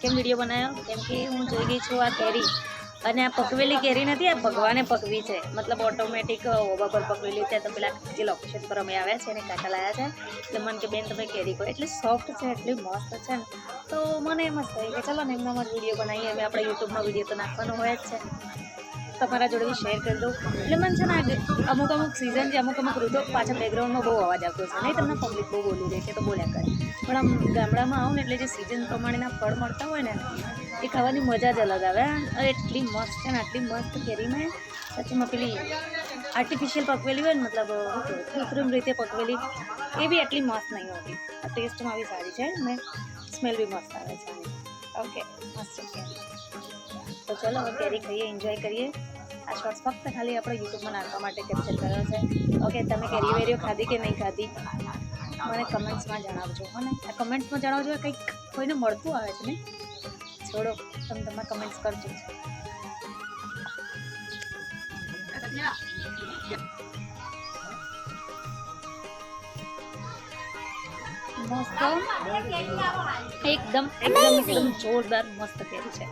કેમ વિડીયો બનાવ્યો? કેમ કે હું જોઈ ગઈ છું આ કેરી, અને આ પકવેલી કેરી નથી, આ ભગવાને પકવી છે, મતલબ ઓટોમેટિક ઓબા પર પકવેલી છે. તો પેલા જે લોકેશન પર અમે આવ્યા છે એને કાકા લાયા છે, એટલે મને કે બેન તમે કેરી કહો, એટલી સોફ્ટ છે, એટલી મસ્ત છે ને. તો મને એમ જ થાય કે ચલો ને એમના માટે વિડીયો બનાવીએ. અમે આપણે યુટ્યુબમાં વિડીયો તો નાખવાનો હોય જ છે, તમારા જોડે બી શેર કરી દઉં. એટલે મને છે ને અમુક સિઝન છે, અમુક ઋતુ પાછળ બેકગ્રાઉન્ડમાં બહુ અવાજ આવતો છે, નહીં તમને પબ્લિક બહુ બોલી રહી છે તો બોલ્યા કરે, પણ આમ ગામડામાં આવું ને એટલે જે સિઝન પ્રમાણેના ફળ મળતા હોય ને એ ખાવાની મજા જ અલગ આવે. એટલી મસ્ત છે ને, આટલી મસ્ત કેરીમાં સાચીમાં પેલી આર્ટિફિશિયલ પકવેલી હોય ને, મતલબ કૃત્રિમ રીતે પકવેલી, એ બી એટલી મસ્ત નહીં હોતી. આ ટેસ્ટમાં બી સારી છે ને સ્મેલ બી મસ્ત આવે છે. ઓકે, મસ્ત છે. તો ચલો હવે કેરી ખાઈએ, એન્જોય કરીએ. આ શોર્ટ્સ ફક્ત ખાલી આપણે યુટ્યુબમાં નાખવા માટે કેપ્ચર કર્યો છે. ઓકે, તમે કેરી વેરીઓ ખાધી કે નહીં ખાધી મને કમેન્ટ્સમાં જણાવજો. હો ને, આ કમેન્ટ્સમાં જણાવજો. કંઈક કોઈને મળતું આવે છે ને, છોડો, તમે તમારા કમેન્ટ્સ કરજો. મસ્ત, એકદમ જોરદાર મસ્ત કેરી છે.